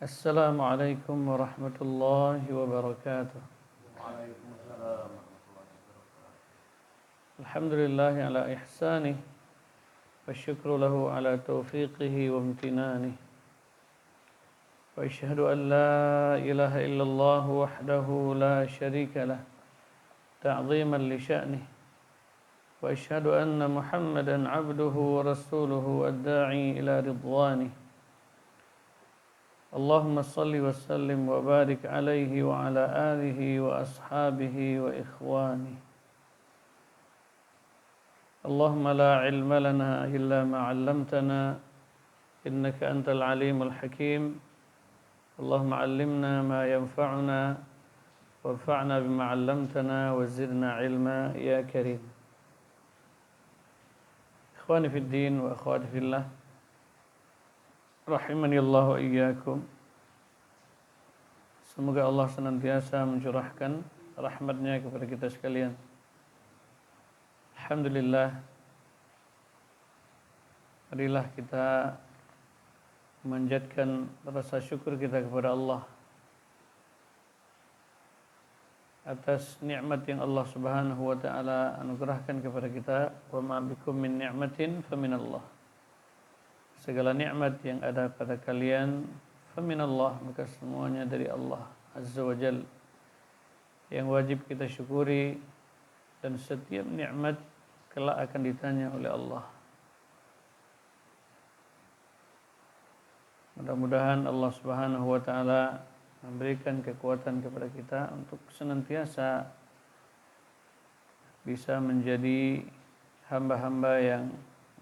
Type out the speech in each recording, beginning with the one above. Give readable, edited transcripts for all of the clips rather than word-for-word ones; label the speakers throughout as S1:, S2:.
S1: السلام عليكم ورحمة الله وبركاته.
S2: وعليكم السلام ورحمة الله وبركاته.
S1: الحمد لله على إحسانه والشكر له على توفيقه وامتنانه، وأشهد أن لا إله إلا الله وحده لا شريك له تعظيما لشأنه، وأشهد أن محمدا عبده ورسوله الداعي إلى رضوانه. اللهم صل وسلم وبارك عليه وعلى آله وأصحابه وإخوانه. اللهم لا علم لنا إلا ما علمتنا إنك أنت العليم الحكيم. اللهم علمنا ما ينفعنا وانفعنا بما علمتنا وزدنا علما يا كريم. إخواني في الدين وأخواتي في الله rahimani Allah wa iyyakum. Semoga Allah senantiasa mencurahkan rahmatnya kepada kita sekalian. Alhamdulillah, marilah kita memanjatkan rasa syukur kita kepada Allah atas nikmat yang Allah Subhanahu wa taala anugerahkan kepada kita. Wa ma bikum min ni'matin faminallah. Segala nikmat yang ada pada kalian faminallah, maka semuanya dari Allah Azza wa Jal, yang wajib kita syukuri, dan setiap nikmat kelak akan ditanya oleh Allah. Mudah-mudahan Allah Subhanahu wa taala memberikan kekuatan kepada kita untuk senantiasa bisa menjadi hamba-hamba yang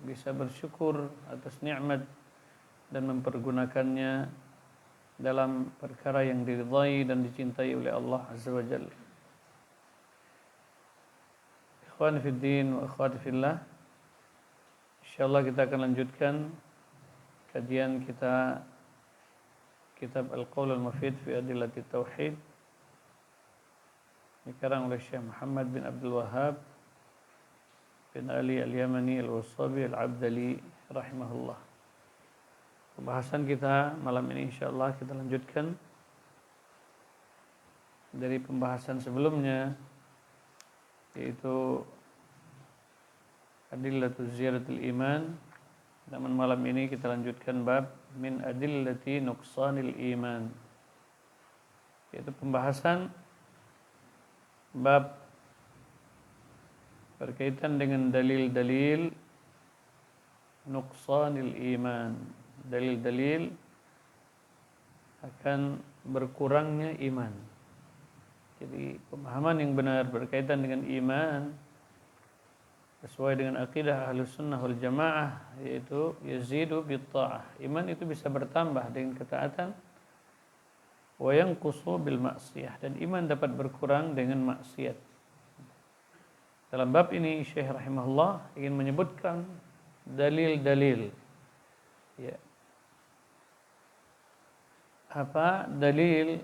S1: bisa bersyukur atas nikmat dan mempergunakannya dalam perkara yang diridhai dan dicintai oleh Allah Azza wa Jalla. Ikhwan fi din wa akhwati fillah, insyaallah kita akan lanjutkan kajian kita kitab Al-Qaul Al-Mufid fi Adillati Tauhid, dikarang oleh Syekh Muhammad bin Abdul Wahhab bin Ali Al-Yamani Al-Wasabi Al-Abdali rahimahullah. Pembahasan kita malam ini insyaallah kita lanjutkan dari pembahasan sebelumnya, yaitu Adillatu Ziyaratul Iman. Namun malam ini kita lanjutkan bab min adillati nuqsanil iman, yaitu pembahasan bab berkaitan dengan dalil-dalil nuqsanil iman, dalil-dalil akan berkurangnya iman. Jadi pemahaman yang benar berkaitan dengan iman sesuai dengan akidah Ahlus Sunnah wal Jamaah, yaitu yazidu bitta'ah. Iman itu bisa bertambah dengan ketaatan, wa yanqusu bil ma'siyah, dan iman dapat berkurang dengan maksiat. Dalam bab ini Syekh rahimahullah ingin menyebutkan dalil-dalil. Ya. Apa dalil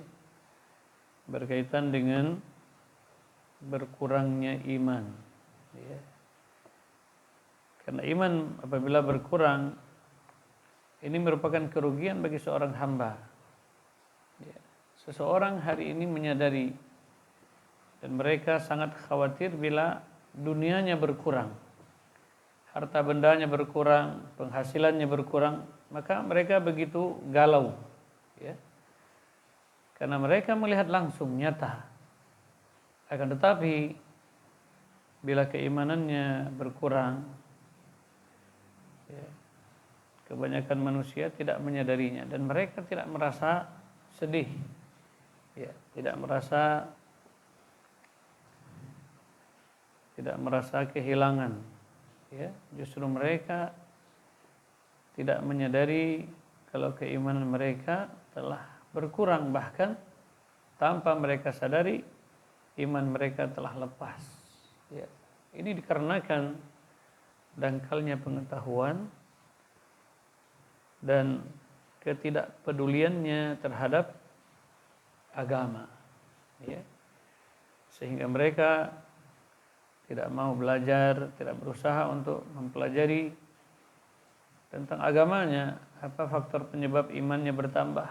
S1: berkaitan dengan berkurangnya iman? Ya. Karena iman apabila berkurang, ini merupakan kerugian bagi seorang hamba. Ya. Seseorang hari ini menyadari, dan mereka sangat khawatir bila dunianya berkurang, harta bendanya berkurang, penghasilannya berkurang, maka mereka begitu galau, ya. Karena mereka melihat langsung nyata. Akan tetapi bila keimanannya berkurang, ya, kebanyakan manusia tidak menyadarinya dan mereka tidak merasa sedih, ya, tidak merasa kehilangan, ya. Justru mereka tidak menyadari kalau keimanan mereka telah berkurang, bahkan tanpa mereka sadari iman mereka telah lepas, ya. Ini dikarenakan dangkalnya pengetahuan dan ketidakpeduliannya terhadap agama, ya. Sehingga mereka tidak mau belajar, tidak berusaha untuk mempelajari tentang agamanya, apa faktor penyebab imannya bertambah.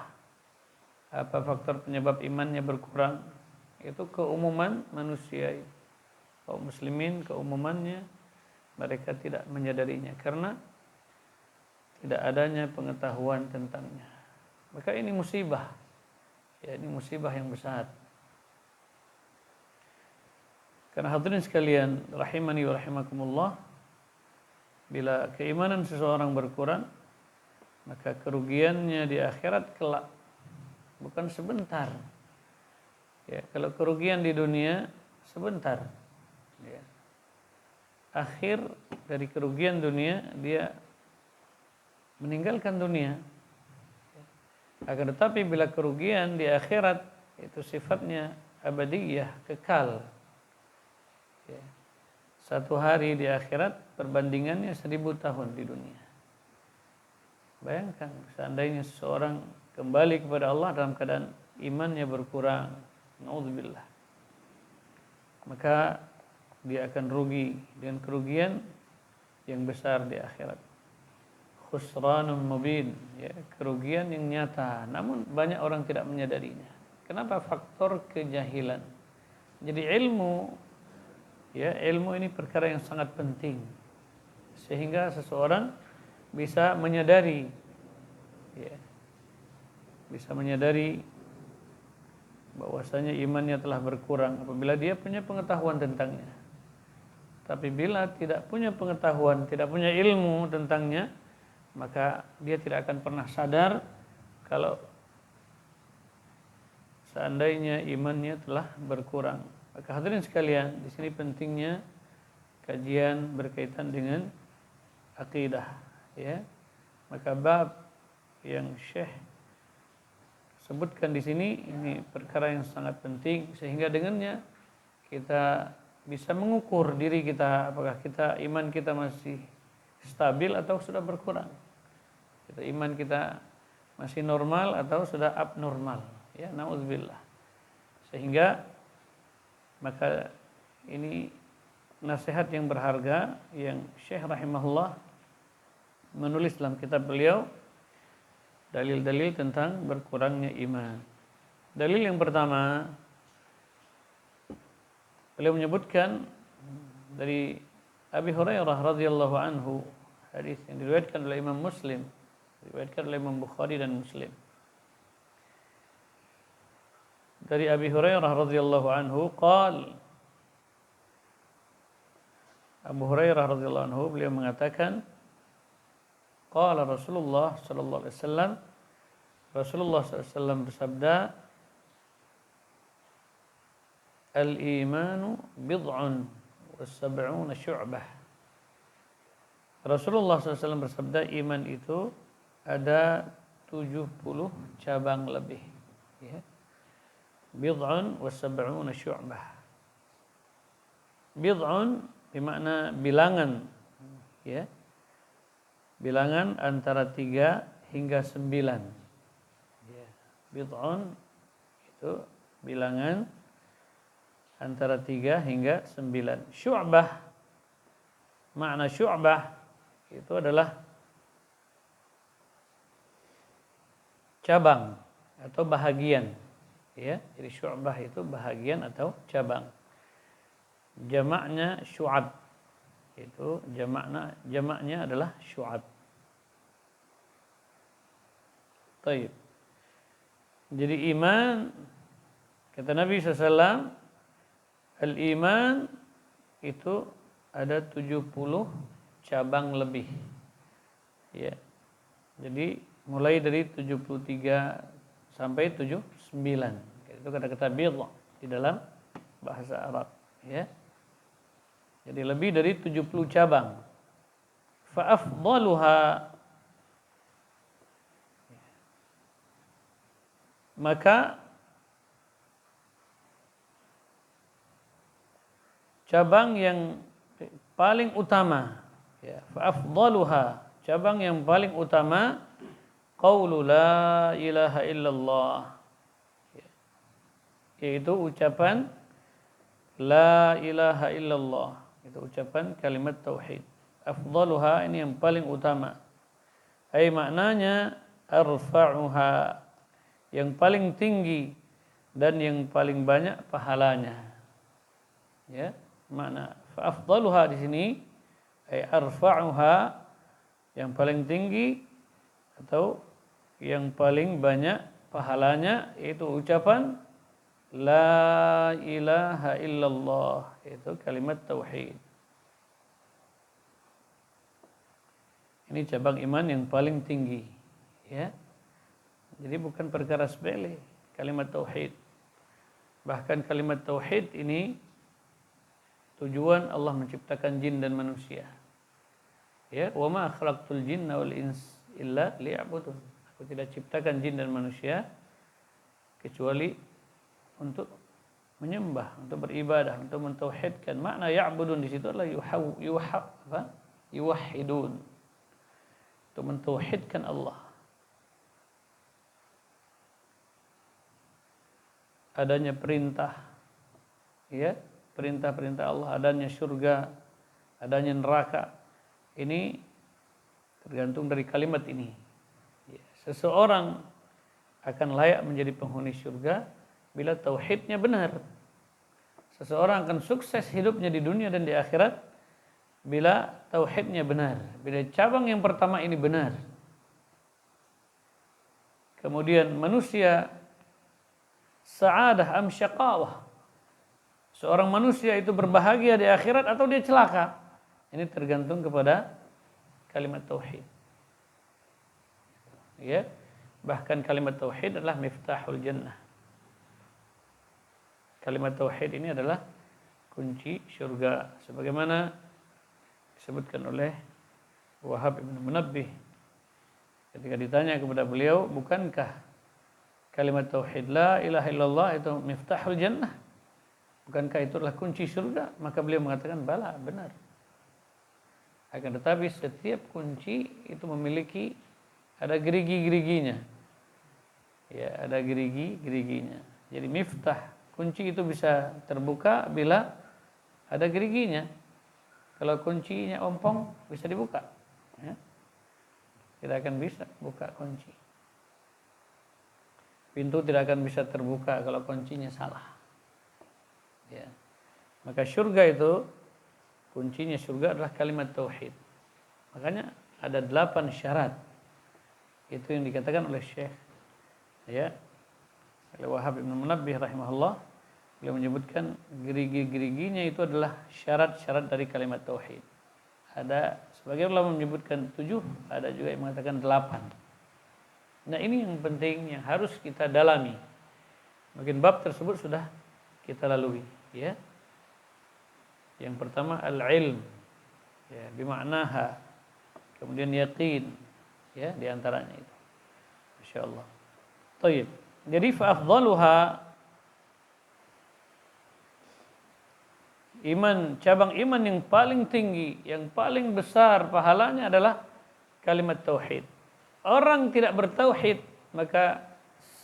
S1: Apa faktor penyebab imannya berkurang? Itu keumuman manusia, kaum muslimin keumumannya mereka tidak menyadarinya karena tidak adanya pengetahuan tentangnya. Maka ini musibah. Ya, ini musibah yang besar. Karena hadirin sekalian, rahimani wa rahimakumullah, bila keimanan seseorang berkurang, maka kerugiannya di akhirat kelak bukan sebentar. Ya, kalau kerugian di dunia sebentar. Ya. Akhir dari kerugian dunia dia meninggalkan dunia. Akan tetapi bila kerugian di akhirat itu sifatnya abadiyah, kekal. Ya. Satu hari di akhirat perbandingannya 1000 tahun di dunia. Bayangkan seandainya seseorang kembali kepada Allah dalam keadaan imannya berkurang, naudzubillah, maka dia akan rugi dengan kerugian yang besar di akhirat. Khusranun mubin, ya, kerugian yang nyata, namun banyak orang tidak menyadarinya. Kenapa? Faktor kejahilan. Jadi ilmu, ya, ilmu ini perkara yang sangat penting sehingga seseorang bisa menyadari, ya, bisa menyadari bahwasanya imannya telah berkurang apabila dia punya pengetahuan tentangnya. Tapi bila tidak punya pengetahuan, tidak punya ilmu tentangnya, maka dia tidak akan pernah sadar kalau seandainya imannya telah berkurang. Maka hadirin sekalian, di sini pentingnya kajian berkaitan dengan akidah, ya. Maka bab yang Syekh sebutkan di sini ini perkara yang sangat penting sehingga dengannya kita bisa mengukur diri kita apakah iman kita masih stabil atau sudah berkurang. Iman kita masih normal atau sudah abnormal, ya, naudzubillah. Sehingga maka ini nasihat yang berharga yang Syekh rahimahullah menulis dalam kitab beliau, dalil-dalil tentang berkurangnya iman. Dalil yang pertama, beliau menyebutkan dari Abi Hurairah radhiyallahu anhu, hadis yang diriwayatkan oleh Imam Muslim, diriwayatkan oleh Imam Bukhari dan Muslim. Dari Abi Hurairah radhiyallahu anhu, Abu Hurairah radhiyallahu anhu beliau mengatakan, qala Rasulullah sallallahu alaihi wasallam, Rasulullah sallallahu alaihi wasallam bersabda, al-imanu bid'un wa sab'una syu'bah. Rasulullah SAW bersabda, iman itu ada 70 cabang lebih, ya. Bid'un wa sab'una syu'bah. Bid'un bermakna bilangan, ya. Bilangan antara 3 hingga 9. Ya. Bid'un itu bilangan antara 3 hingga 9. Syu'bah, makna syu'bah itu adalah cabang atau bahagian, ya. Jadi syu'bah itu bahagian atau cabang. Jamaknya syu'ab. Itu jamaknya adalah syu'ab. Baik. Jadi iman, kata Nabi SAW, al-iman itu ada 70 cabang lebih, ya. Jadi mulai dari 73 sampai 79. Itu kata-kata bid'ah di dalam bahasa Arab, ya. Jadi lebih dari 70 cabang. Fa afdaluha, maka cabang yang paling utama, ya, fa afdaluha, cabang yang paling utama, qaulu la ilaha illallah, ya, yaitu ucapan la ilaha illallah, itu ucapan kalimat tauhid. Afdaluha ini yang paling utama. Ai maknanya arfa'uha, yang paling tinggi dan yang paling banyak pahalanya. Ya, makna fa afdaluha di sini ay arfa'uha, yang paling tinggi atau yang paling banyak pahalanya, yaitu ucapan la ilaha illallah, itu kalimat tauhid. Ini cabang iman yang paling tinggi, ya. Jadi bukan perkara sepele kalimat tauhid. Bahkan kalimat tauhid ini tujuan Allah menciptakan jin dan manusia. Ya, wa ma khalaqtul jinna wal ins illa liya'budun. Aku tidak ciptakan jin dan manusia kecuali untuk menyembah, untuk beribadah, untuk mentauhidkan. Makna ya'budun di situ adalah yuwahhidun. Untuk mentauhidkan Allah. Adanya perintah, ya, perintah-perintah Allah, adanya surga, adanya neraka. Ini tergantung dari kalimat ini. Ya, seseorang akan layak menjadi penghuni surga bila tauhidnya benar. Seseorang akan sukses hidupnya di dunia dan di akhirat bila tauhidnya benar, bila cabang yang pertama ini benar. Kemudian manusia sa'adah am syaqawah, seorang manusia itu berbahagia di akhirat atau dia celaka, ini tergantung kepada kalimat tauhid. Ya, bahkan kalimat tauhid adalah miftahul jannah. Kalimat tauhid ini adalah kunci surga, sebagaimana disebutkan oleh Wahab ibn Munabbih ketika ditanya kepada beliau, bukankah kalimat tauhid la ilaha illallah itu miftahul jannah, bukankah itu adalah kunci surga? Maka beliau mengatakan, bala, benar. Akan tetapi setiap kunci itu memiliki, ada gerigi-geriginya. Ya, ada gerigi-geriginya. Jadi miftah, kunci itu bisa terbuka bila ada geriginya. Kalau kuncinya ompong, bisa dibuka. Ya. Tidak akan bisa buka kunci. Pintu tidak akan bisa terbuka kalau kuncinya salah. Ya. Maka surga itu, kuncinya surga adalah kalimat tauhid. Makanya ada 8 syarat. Itu yang dikatakan oleh Syekh, ya, oleh Wahab ibn Munabbih rahimahullah. Beliau menyebutkan gerigi-geriginya itu adalah syarat-syarat dari kalimat tauhid. Ada sebagian ulama menyebutkan 7, ada juga yang mengatakan 8. Nah, ini yang penting yang harus kita dalami. Mungkin bab tersebut sudah kita lalui, ya. Yang pertama al-ilm, ya, bimaknaha. Kemudian yaqin, ya, di antaranya itu. Masyaallah. Baik. Jadi fa afdaluha, iman, cabang iman yang paling tinggi, yang paling besar pahalanya adalah kalimat tauhid. Orang tidak bertauhid, maka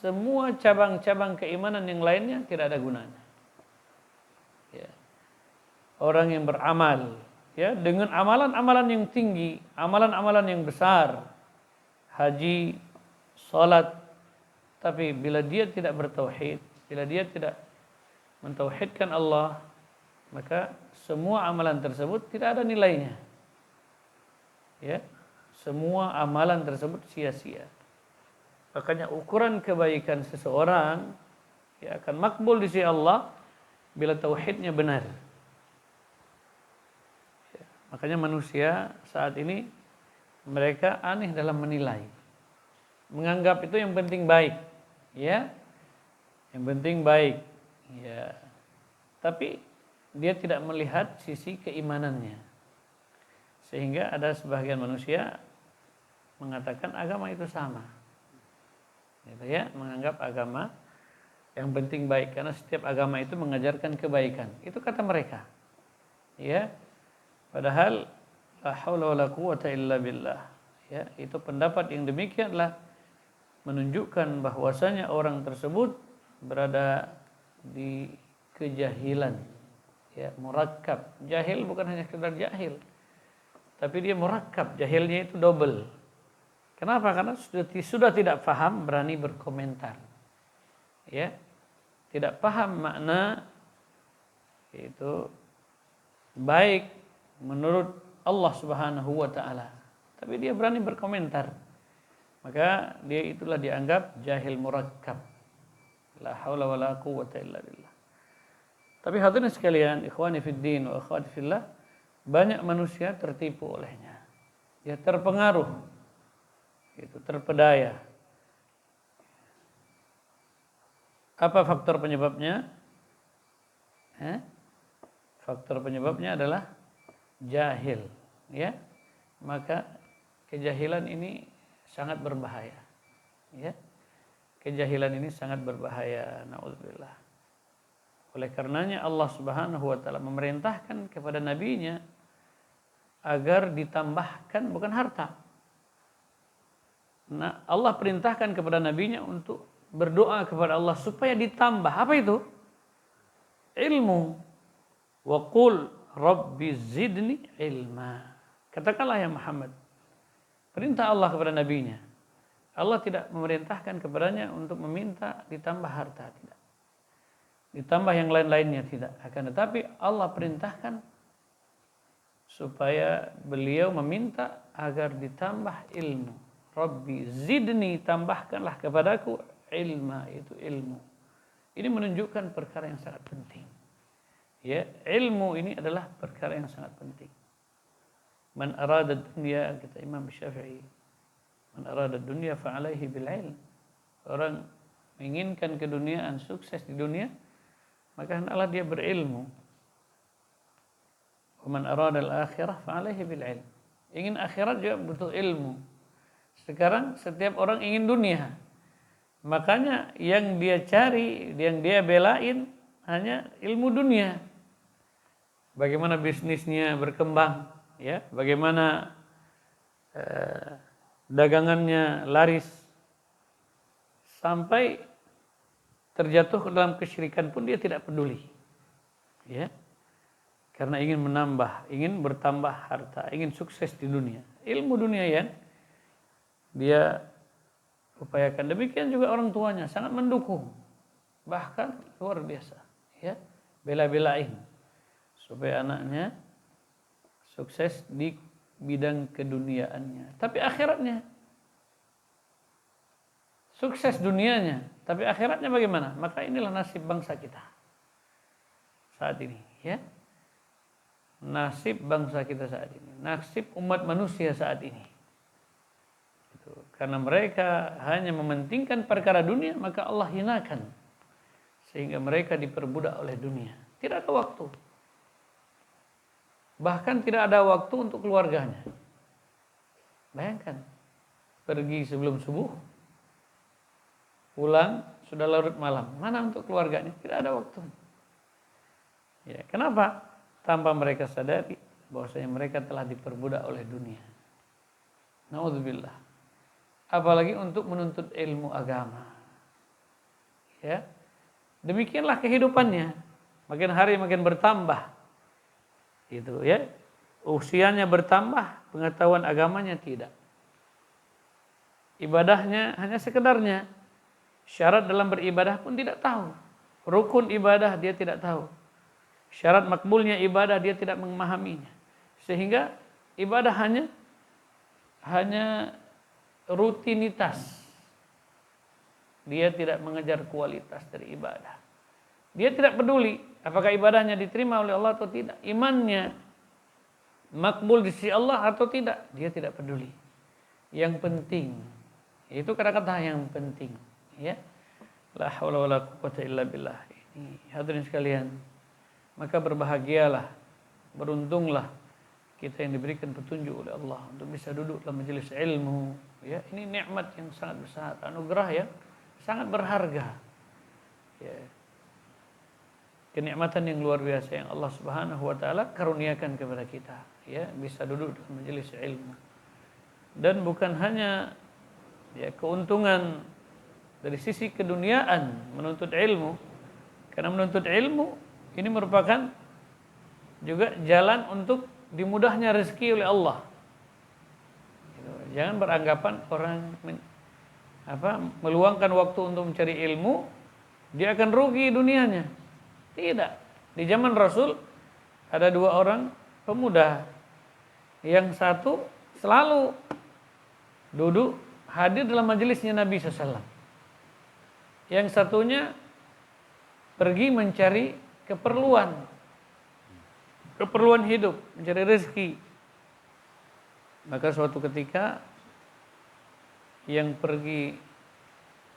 S1: semua cabang-cabang keimanan yang lainnya tidak ada gunanya. Ya. Orang yang beramal, ya, dengan amalan-amalan yang tinggi, amalan-amalan yang besar, haji, salat, tapi bila dia tidak bertauhid, bila dia tidak mentauhidkan Allah, maka semua amalan tersebut tidak ada nilainya. Ya, semua amalan tersebut sia-sia. Makanya ukuran kebaikan seseorang, ya, akan makbul di sisi Allah bila tauhidnya benar. Ya, makanya manusia saat ini mereka aneh dalam menilai. Menganggap itu yang penting baik, ya. Yang penting baik, ya. Tapi dia tidak melihat sisi keimanannya. Sehingga ada sebagian manusia mengatakan agama itu sama. Gitu, ya, menganggap agama yang penting baik karena setiap agama itu mengajarkan kebaikan. Itu kata mereka. Ya. Padahal la haula wala quwata illa billah. Ya, itu pendapat yang demikianlah menunjukkan bahwasanya orang tersebut berada di kejahilan. Ya, murakkab. Jahil bukan hanya sekedar jahil, tapi dia murakkab, jahilnya itu double. Kenapa? Karena sudah tidak paham, berani berkomentar. ya, tidak paham makna itu baik menurut Allah Subhanahu wa taala, tapi dia berani berkomentar, maka dia itulah dianggap jahil murakkab. La haula wala quwwata illa billah. Tapi hadirin sekalian, ikhwani fid din wa akhwati fillah, banyak manusia tertipu olehnya. Dia terpengaruh, itu terpedaya. Apa faktor penyebabnya? Faktor penyebabnya adalah jahil, ya. Maka kejahilan ini sangat berbahaya, ya. Kejahilan ini sangat berbahaya, naudzubillah. Oleh karenanya Allah Subhanahu wa taala memerintahkan kepada nabinya agar ditambahkan bukan harta. Nah, Allah perintahkan kepada nabinya untuk berdoa kepada Allah supaya ditambah. Apa itu? Ilmu. Wa qul rabbi zidni ilma. Katakanlah ya Muhammad. Perintah Allah kepada nabinya. Allah tidak memerintahkan kepadanya untuk meminta ditambah harta, tidak. Ditambah yang lain-lainnya, tidak. Akan tetapi Allah perintahkan supaya beliau meminta agar ditambah ilmu. Rabbi zidni, tambahkanlah kepadaku ilma, itu ilmu. Ini menunjukkan perkara yang sangat penting. Ya, ilmu ini adalah perkara yang sangat penting. Man arada dunya, kata Imam Syafi'i, man arada dunya fa'alaihi bil ilm. Orang menginginkan keduniaan, sukses di dunia, maka hendaklah dia berilmu. Wa man arada al-akhirah fa'alaihi bil ilm. Ingin akhirat juga butuh ilmu. Sekarang setiap orang ingin dunia. Makanya yang dia cari, yang dia belain hanya ilmu dunia. Bagaimana bisnisnya berkembang, ya, bagaimana dagangannya laris, sampai terjatuh ke dalam kesyirikan pun dia tidak peduli, ya, karena ingin menambah, ingin bertambah harta, ingin sukses di dunia. Ilmu dunia yang dia upayakan. Demikian juga orang tuanya sangat mendukung, bahkan luar biasa, ya, bela-belain supaya anaknya sukses di bidang keduniaannya. Tapi akhiratnya, sukses dunianya, tapi akhiratnya bagaimana? Maka inilah nasib bangsa kita saat ini, ya. Nasib bangsa kita saat ini, nasib umat manusia saat ini. Itu. Karena mereka hanya mementingkan perkara dunia, maka Allah hinakan. Sehingga mereka diperbudak oleh dunia. Tidak ada waktu. Bahkan tidak ada waktu untuk keluarganya. Bayangkan, pergi sebelum subuh, pulang sudah larut malam. Mana untuk keluarganya? Tidak ada waktu. Ya, kenapa? Tanpa mereka sadari bahwasanya mereka telah diperbudak oleh dunia. Naudzubillah. Apalagi untuk menuntut ilmu agama. Ya. Demikianlah kehidupannya. Makin hari makin bertambah. Itu, ya. Usianya bertambah, pengetahuan agamanya tidak. Ibadahnya hanya sekedarnya. Syarat dalam beribadah pun tidak tahu. Rukun ibadah dia tidak tahu. Syarat makbulnya ibadah dia tidak memahaminya. Sehingga ibadah hanya rutinitas. Dia tidak mengejar kualitas dari ibadah. Dia tidak peduli apakah ibadahnya diterima oleh Allah atau tidak. Imannya makbul di sisi Allah atau tidak. Dia tidak peduli. Yang penting, itu kata-kata yang penting, ya. La haula wala quwwata illa billah. Ini hadirin sekalian, maka berbahagialah, beruntunglah kita yang diberikan petunjuk oleh Allah untuk bisa duduk dalam majelis ilmu, ya. Ini nikmat yang sangat besar, anugerah yang sangat berharga, ya. Kenikmatan yang luar biasa yang Allah Subhanahu wa taala karuniakan kepada kita, ya, bisa duduk dalam majelis ilmu. Dan bukan hanya, ya, keuntungan dari sisi keduniaan menuntut ilmu, karena menuntut ilmu ini merupakan juga jalan untuk dimudahnya rezeki oleh Allah. Jangan beranggapan orang meluangkan waktu untuk mencari ilmu dia akan rugi dunianya. Tidak. Di zaman Rasul ada 2 orang pemuda. Yang satu selalu duduk hadir dalam majelisnya Nabi SAW. Yang satunya pergi mencari keperluan hidup, mencari rezeki. Maka suatu ketika yang pergi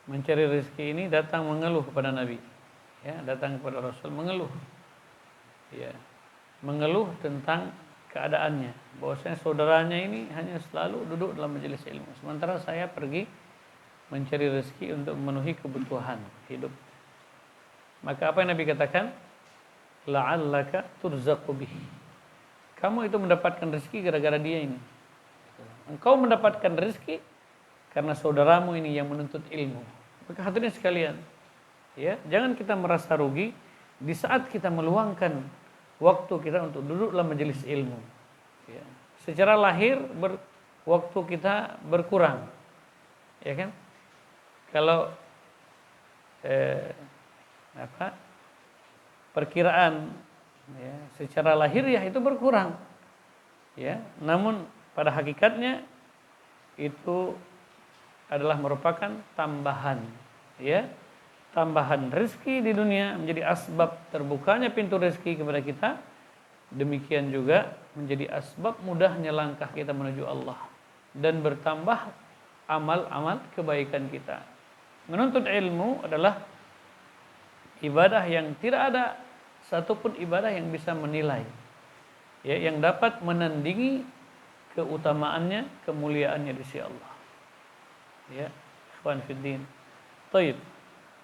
S1: mencari rezeki ini datang mengeluh kepada Nabi. Ya, datang kepada Rasul mengeluh. Ya, mengeluh tentang keadaannya, bahwasanya saudaranya ini hanya selalu duduk dalam majelis ilmu, sementara saya pergi mencari rezeki untuk memenuhi kebutuhan hidup. Maka apa yang Nabi katakan? La'allaka turzaqu bihi. Kamu itu mendapatkan rezeki gara-gara dia ini. Engkau mendapatkan rezeki karena saudaramu ini yang menuntut ilmu. Maka hadirin sekalian, ya, jangan kita merasa rugi di saat kita meluangkan waktu kita untuk duduk dalam majelis ilmu. Ya. Secara lahir waktu kita berkurang, ya kan? Kalau perkiraan, ya, secara lahiriah itu berkurang, ya. Namun pada hakikatnya itu adalah merupakan tambahan, ya. Tambahan rezeki di dunia menjadi asbab terbukanya pintu rezeki kepada kita. Demikian juga menjadi asbab mudahnya langkah kita menuju Allah dan bertambah amal-amal kebaikan kita. Menuntut ilmu adalah ibadah yang tidak ada satupun ibadah yang bisa menilai, ya, yang dapat menandingi keutamaannya, kemuliaannya di sisi Allah. Ya, ikhwan fiddin. Baik.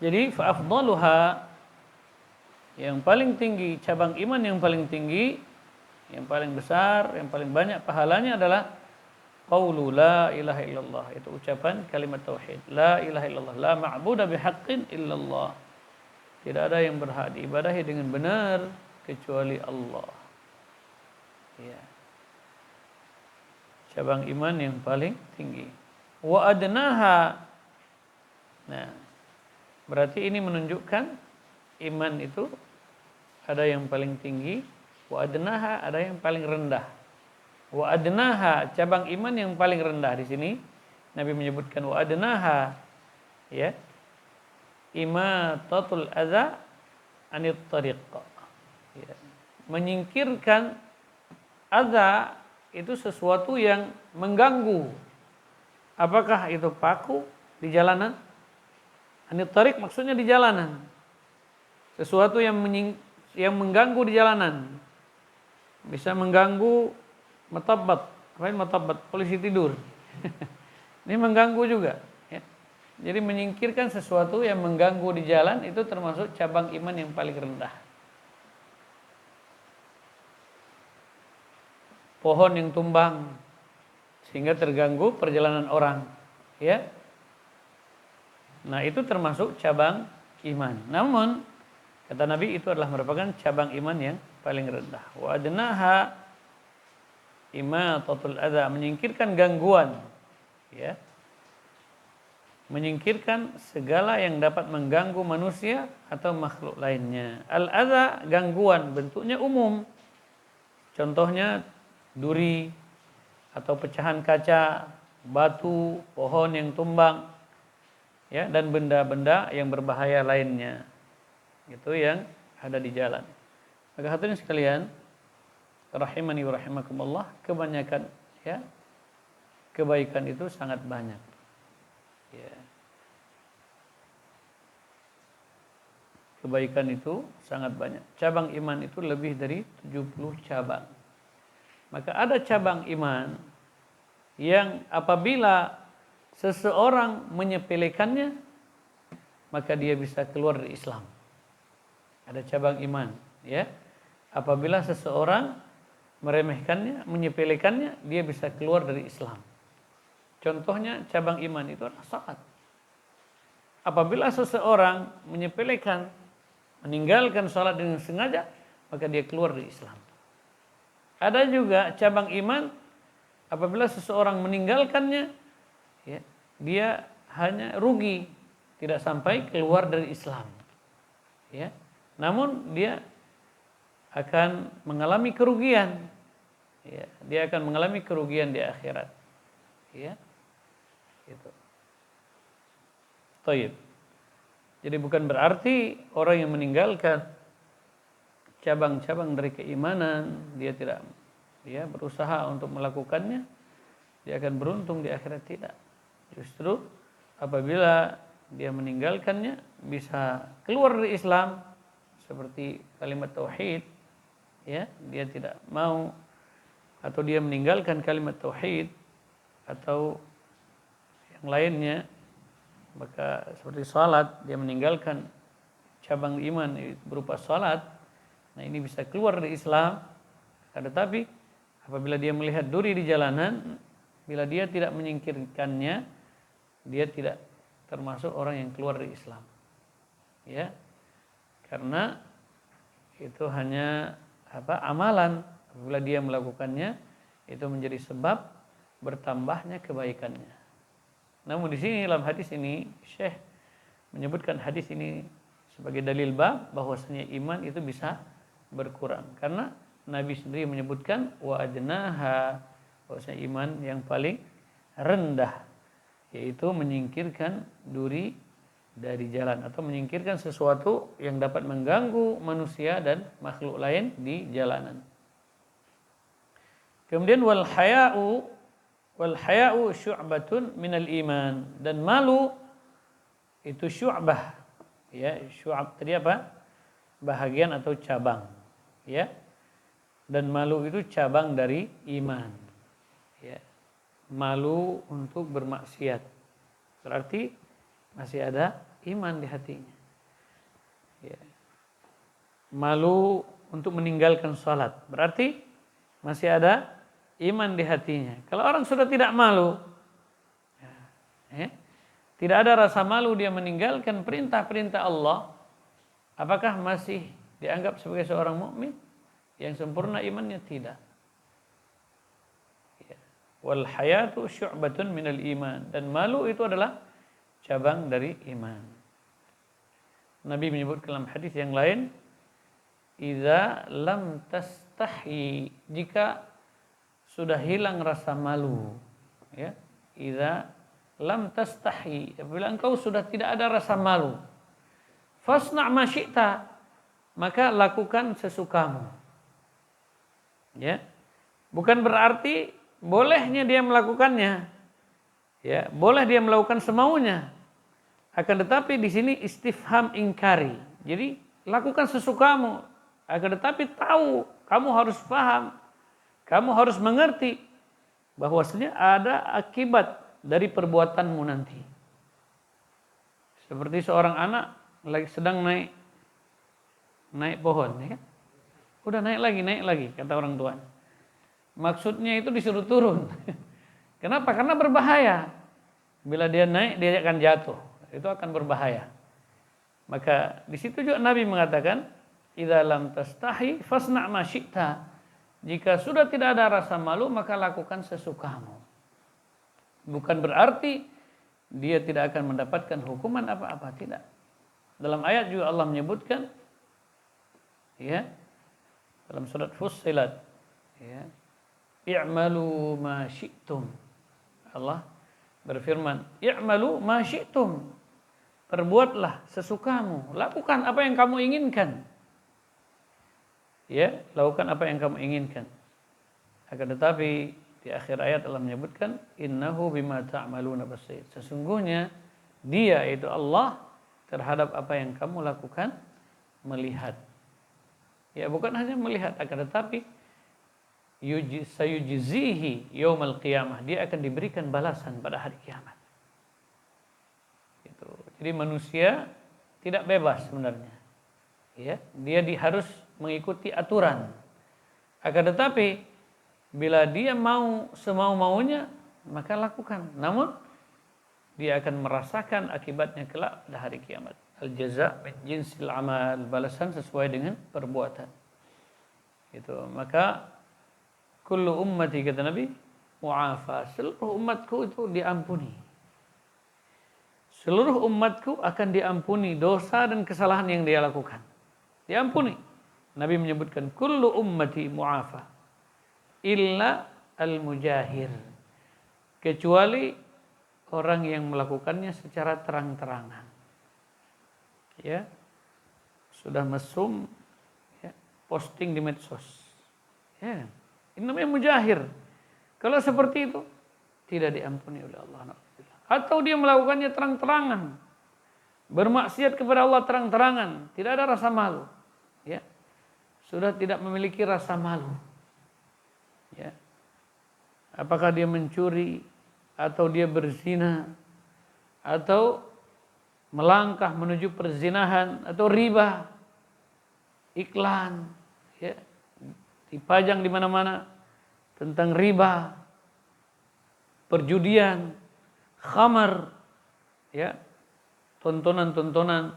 S1: Jadi fa'afdaluha, yang paling tinggi, cabang iman yang paling tinggi, yang paling besar, yang paling banyak pahalanya adalah qaulu la ilaha illallah, itu ucapan kalimat tauhid. La ilaha illallah, la ma'budu bihaqqin illallah. Tidak ada yang berhak diibadahi dengan benar kecuali Allah. Ya. Cabang iman yang paling tinggi. Wa adnaha. Nah, berarti ini menunjukkan iman itu ada yang paling tinggi, wa adnaha ada yang paling rendah. Wa adnaha, cabang iman yang paling rendah di sini Nabi menyebutkan wa adnaha, ya. Imatatul adza anit tariq. Ya. Menyingkirkan adza itu sesuatu yang mengganggu. Apakah itu paku di jalanan? Anit tariq maksudnya di jalanan. Sesuatu yang mengganggu di jalanan. Bisa mengganggu matabat. Apa matabat? Polisi tidur. Ini mengganggu juga. Ya. Jadi menyingkirkan sesuatu yang mengganggu di jalan itu termasuk cabang iman yang paling rendah. Pohon yang tumbang sehingga terganggu perjalanan orang. Ya. Nah, itu termasuk cabang iman. Namun kata Nabi itu adalah merupakan cabang iman yang paling rendah. Wa adnaha imatatul adza, menyingkirkan gangguan, ya. Menyingkirkan segala yang dapat mengganggu manusia atau makhluk lainnya. Al-adza, gangguan, bentuknya umum. Contohnya duri atau pecahan kaca, batu, pohon yang tumbang, ya, dan benda-benda yang berbahaya lainnya. Itu yang ada di jalan. Maka hadirin sekalian, rahimani wa rahimakumullah, kebanyakan, ya, kebaikan itu sangat banyak. Ya. Kebaikan itu sangat banyak. Cabang iman itu lebih dari 70 cabang. Maka ada cabang iman yang apabila seseorang menyepelekannya, maka dia bisa keluar dari Islam. Ada cabang iman, ya. Apabila seseorang meremehkannya, menyepelekannya, dia bisa keluar dari Islam. Contohnya cabang iman itu adalah salat. Apabila seseorang menyepelekan, meninggalkan salat dengan sengaja, maka dia keluar dari Islam. Ada juga cabang iman apabila seseorang meninggalkannya, ya, dia hanya rugi, tidak sampai keluar dari Islam. Ya. Namun dia akan mengalami kerugian. Ya, dia akan mengalami kerugian di akhirat. Ya. Gitu. Thayyib. Jadi bukan berarti orang yang meninggalkan cabang-cabang dari keimanan dia tidak berusaha untuk melakukannya, dia akan beruntung di akhirat, tidak. Justru apabila dia meninggalkannya bisa keluar dari Islam seperti kalimat tauhid, ya, dia tidak mau atau dia meninggalkan kalimat tauhid atau yang lainnya, maka seperti salat, dia meninggalkan cabang iman berupa salat, nah ini bisa keluar dari Islam. Tetapi apabila dia melihat duri di jalanan, bila dia tidak menyingkirkannya, dia tidak termasuk orang yang keluar dari Islam. Ya. Karena itu hanya amalan. Apabila dia melakukannya, itu menjadi sebab bertambahnya kebaikannya. Namun di sini dalam hadis ini Syekh menyebutkan hadis ini sebagai dalil bab bahwasanya iman itu bisa berkurang. Karena Nabi sendiri menyebutkan wa adnaha, bahwasanya iman yang paling rendah yaitu menyingkirkan duri dari jalan atau menyingkirkan sesuatu yang dapat mengganggu manusia dan makhluk lain di jalanan. Kemudian wal haya'u syu'batun minal iman, dan malu itu syu'bah. Ya, syu'ab tadi apa? Bahagian atau cabang. Ya. Dan malu itu cabang dari iman. Ya. Malu untuk bermaksiat. Berarti masih ada iman di hatinya. Ya. Malu untuk meninggalkan salat. Berarti masih ada iman di hatinya. Kalau orang sudah tidak malu, tidak ada rasa malu, dia meninggalkan perintah-perintah Allah, apakah masih dianggap sebagai seorang mukmin yang sempurna imannya? Tidak. Wal hayatu syu'batun minal iman, dan malu itu adalah cabang dari iman. Nabi menyebut dalam hadis yang lain, idza lam tastahi, jika sudah hilang rasa malu, ya. Idza lam tastahi, apabila engkau sudah tidak ada rasa malu, fasna' ma syi'ta, maka lakukan sesukamu. Ya. Bukan berarti bolehnya dia melakukannya. Ya, boleh dia melakukan semaunya. Akan tetapi di sini istifham ingkari. Jadi lakukan sesukamu. Akan tetapi tahu, kamu harus paham, kamu harus mengerti bahwasanya ada akibat dari perbuatanmu nanti. Seperti seorang anak lagi sedang naik pohon, ya kan? Udah naik lagi, kata orang tua. Maksudnya itu disuruh turun. Kenapa? Karena berbahaya. Bila dia naik, dia akan jatuh. Itu akan berbahaya. Maka di situ juga Nabi mengatakan, idza lam tastahi fasna' ma syi'ta. Jika sudah tidak ada rasa malu, maka lakukan sesukamu. Bukan berarti dia tidak akan mendapatkan hukuman apa-apa, tidak. Dalam ayat juga Allah menyebutkan, ya, dalam surat Fussilat, ya, i'malu ma syi'tum. Allah berfirman, i'malu ma syi'tum. Perbuatlah sesukamu, lakukan apa yang kamu inginkan. Ya, lakukan apa yang kamu inginkan. Akan tetapi di akhir ayat Allah menyebutkan, innahu bima ta'maluna basir. Sesungguhnya dia, itu Allah, terhadap apa yang kamu lakukan melihat. Ya, bukan hanya melihat, akan tetapi sayujzihi yaumal qiyamah, dia akan diberikan balasan pada hari kiamat. Gitu. Jadi manusia tidak bebas sebenarnya. Ya, dia harus mengikuti aturan. Akan tetapi bila dia mau semau-maunya, maka lakukan. Namun dia akan merasakan akibatnya kelak pada hari kiamat. Al-jaza' min jinsil amal, balasan sesuai dengan perbuatan. Itu. Maka kullu ummati, kata Nabi, mu'afa, seluruh umatku itu diampuni. seluruh umatku akan diampuni dosa dan kesalahan yang dia lakukan. Diampuni. Nabi menyebutkan kullu ummati mu'afa illa al-mujahir. Kecuali orang yang melakukannya secara terang-terangan. Ya. Sudah mesum, ya, posting di medsos. Ya. Ini namanya mujahir. Kalau seperti itu tidak diampuni oleh Allah. Atau dia melakukannya terang-terangan, bermaksiat kepada Allah terang-terangan, tidak ada rasa malu, ya, sudah tidak memiliki rasa malu, ya. Apakah dia mencuri, atau dia berzina, atau melangkah menuju perzinahan, atau riba, iklan, ya, dipajang di mana-mana tentang riba, perjudian, khamar, ya, tontonan-tontonan,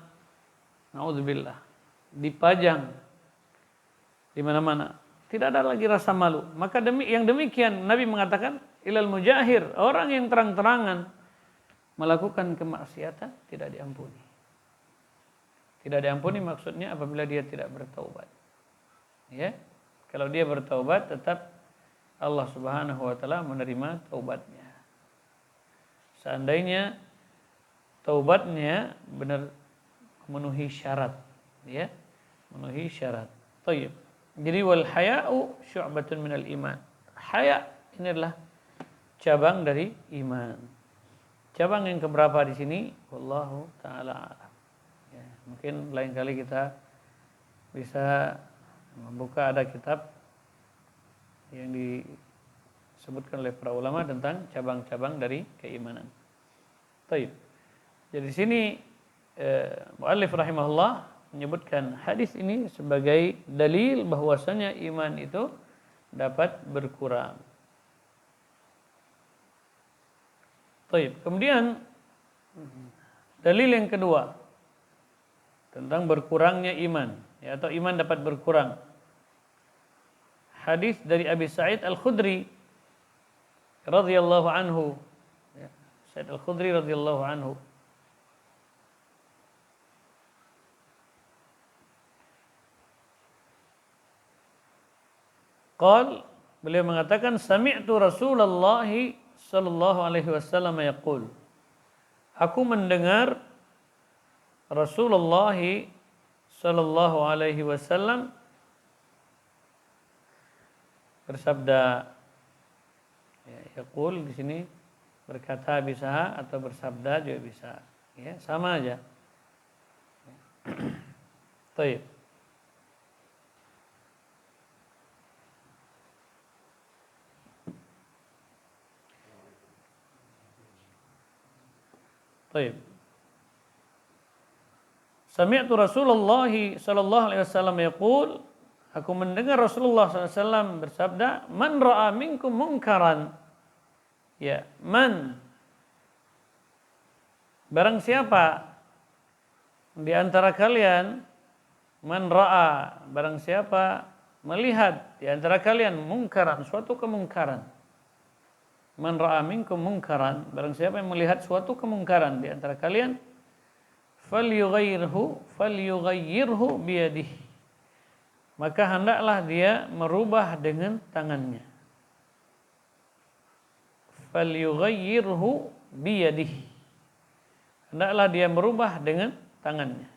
S1: naudzubillah, dipajang di mana-mana. Tidak ada lagi rasa malu. Maka yang demikian Nabi mengatakan ilal mujahir, orang yang terang-terangan melakukan kemaksiatan tidak diampuni. Tidak diampuni maksudnya apabila dia tidak bertaubat. Ya. Kalau dia bertaubat tetap Allah Subhanahu wa taala menerima taubatnya. Seandainya taubatnya benar memenuhi syarat, ya, memenuhi syarat. Thayyib. Jadi wal haya'u syu'batun minal iman. Haya ini adalah cabang dari iman. Cabang yang keberapa di sini? Wallahu taala a'lam. Ya, mungkin lain kali kita bisa membuka, ada kitab yang disebutkan oleh para ulama tentang cabang-cabang dari keimanan. Baik. Jadi di sini muallif rahimahullah menyebutkan hadis ini sebagai dalil bahwasanya iman itu dapat berkurang. Baik. Kemudian dalil yang kedua tentang berkurangnya iman, ya, atau iman dapat berkurang. Hadis dari Abi Sa'id Al-Khudri radhiyallahu anhu. Ya, Sa'id Al-Khudri radhiyallahu anhu. Beliau mengatakan sami'tu Rasulullah sallallahu alaihi wasallam yaqul. Aku mendengar Rasulullah sallallahu alaihi wasallam bersabda, ya, yaqul di sini berkata bisa atau bersabda juga bisa, ya, sama aja. Baik. Baik. Sami'tu Rasulullah sallallahu alaihi wasallam yaqul, aku mendengar Rasulullah SAW bersabda, man ra'a minkum munkaran, ya, man, barang siapa di antara kalian, man ra'a, barang siapa melihat di antara kalian munkaran, suatu kemungkaran, man ra'a minkum munkaran, barang siapa yang melihat suatu kemungkaran di antara kalian, falyughayyirhu biyadihi, maka hendaklah dia merubah dengan tangannya. Falyughayyirhu biyadihi, hendaklah dia merubah dengan tangannya.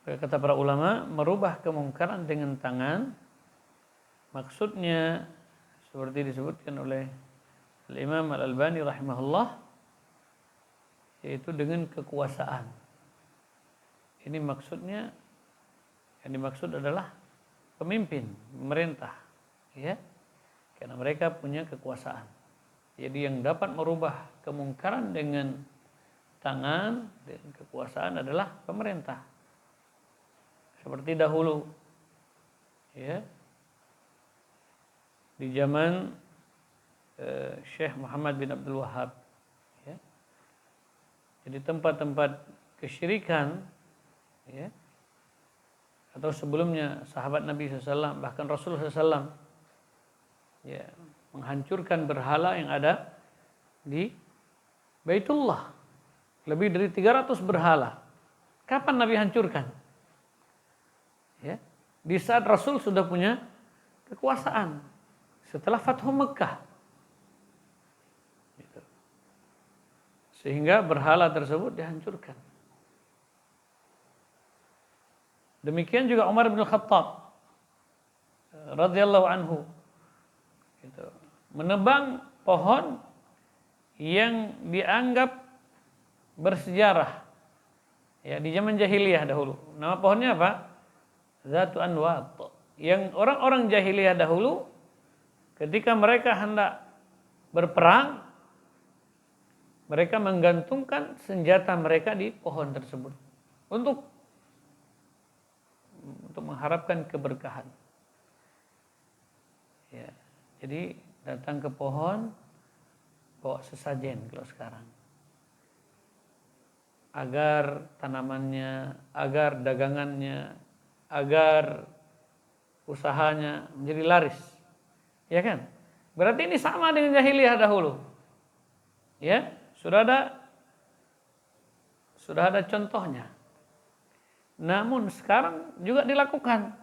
S1: Kata para ulama, merubah kemungkaran dengan tangan maksudnya seperti disebutkan oleh Al-Imam Al-Albani rahimahullah, yaitu dengan kekuasaan. Ini maksudnya, yang dimaksud adalah pemimpin, pemerintah, ya, karena mereka punya kekuasaan. Jadi yang dapat merubah kemungkaran dengan tangan, dengan kekuasaan adalah pemerintah. Seperti dahulu, ya, di zaman Syekh Muhammad bin Abdul Wahhab, ya, jadi tempat-tempat kesyirikan, ya, atau sebelumnya sahabat Nabi SAW, bahkan Rasulullah SAW ya, menghancurkan berhala yang ada di Baitullah. Lebih dari 300 berhala. Kapan Nabi hancurkan? Ya, di saat Rasul sudah punya kekuasaan setelah Fathu Mekah. Gitu. Sehingga berhala tersebut dihancurkan. Demikian juga Umar bin Khattab radhiyallahu anhu gitu, menebang pohon yang dianggap bersejarah ya di zaman jahiliyah dahulu. Nama pohonnya apa? Zatu Anwat. Yang orang-orang jahiliyah dahulu ketika mereka hendak berperang, mereka menggantungkan senjata mereka di pohon tersebut untuk mengharapkan keberkahan. Ya, jadi datang ke pohon bawa sesajen kalau sekarang. Agar tanamannya, agar dagangannya, agar usahanya menjadi laris. Ya kan? Berarti ini sama dengan jahiliyah dahulu. Ya, sudah ada contohnya. Namun sekarang juga dilakukan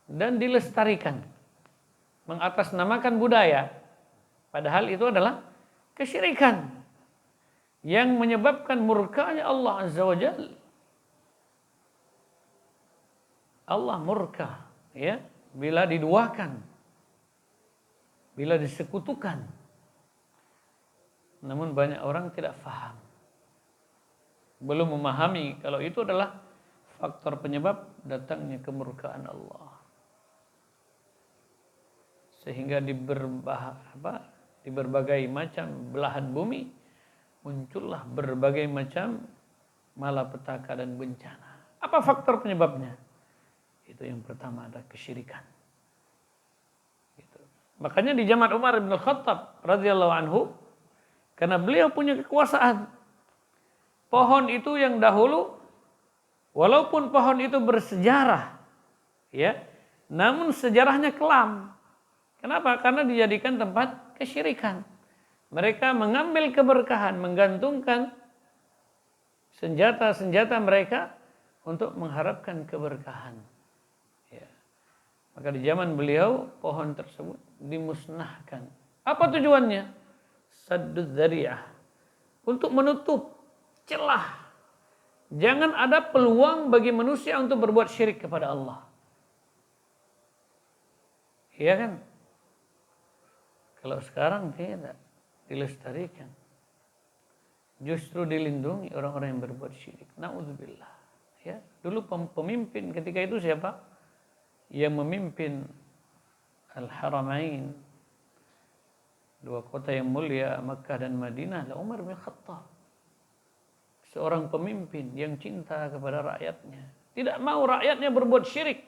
S1: dan dilestarikan. Mengatasnamakan budaya. Padahal itu adalah kesyirikan yang menyebabkan murkanya Allah Azza wa Jalla. Allah murka ya bila diduakan, bila disekutukan. Namun banyak orang tidak faham, belum memahami kalau itu adalah faktor penyebab datangnya kemurkaan Allah. Sehingga di berbagai macam belahan bumi muncullah berbagai macam malapetaka dan bencana. Apa faktor penyebabnya? Itu yang pertama ada kesyirikan. Gitu. Makanya di zaman Umar bin Khattab radhiyallahu anhu, karena beliau punya kekuasaan, pohon itu yang dahulu, walaupun pohon itu bersejarah, ya, namun sejarahnya kelam. Kenapa? Karena dijadikan tempat kesyirikan. Mereka mengambil keberkahan, menggantungkan senjata-senjata mereka untuk mengharapkan keberkahan. Ya. Maka di zaman beliau pohon tersebut dimusnahkan. Apa tujuannya? Saddud dzari'ah. Untuk menutup celah. Jangan ada peluang bagi manusia untuk berbuat syirik kepada Allah. Iya kan? Kalau sekarang tidak, dilestarikan. Justru dilindungi orang-orang yang berbuat syirik. Na'udzubillah. Ya, dulu pemimpin ketika itu siapa? Yang memimpin Al-Haramain, dua kota yang mulia, Makkah dan Madinah, adalah Umar bin Khattab. Seorang pemimpin yang cinta kepada rakyatnya. Tidak mau rakyatnya berbuat syirik.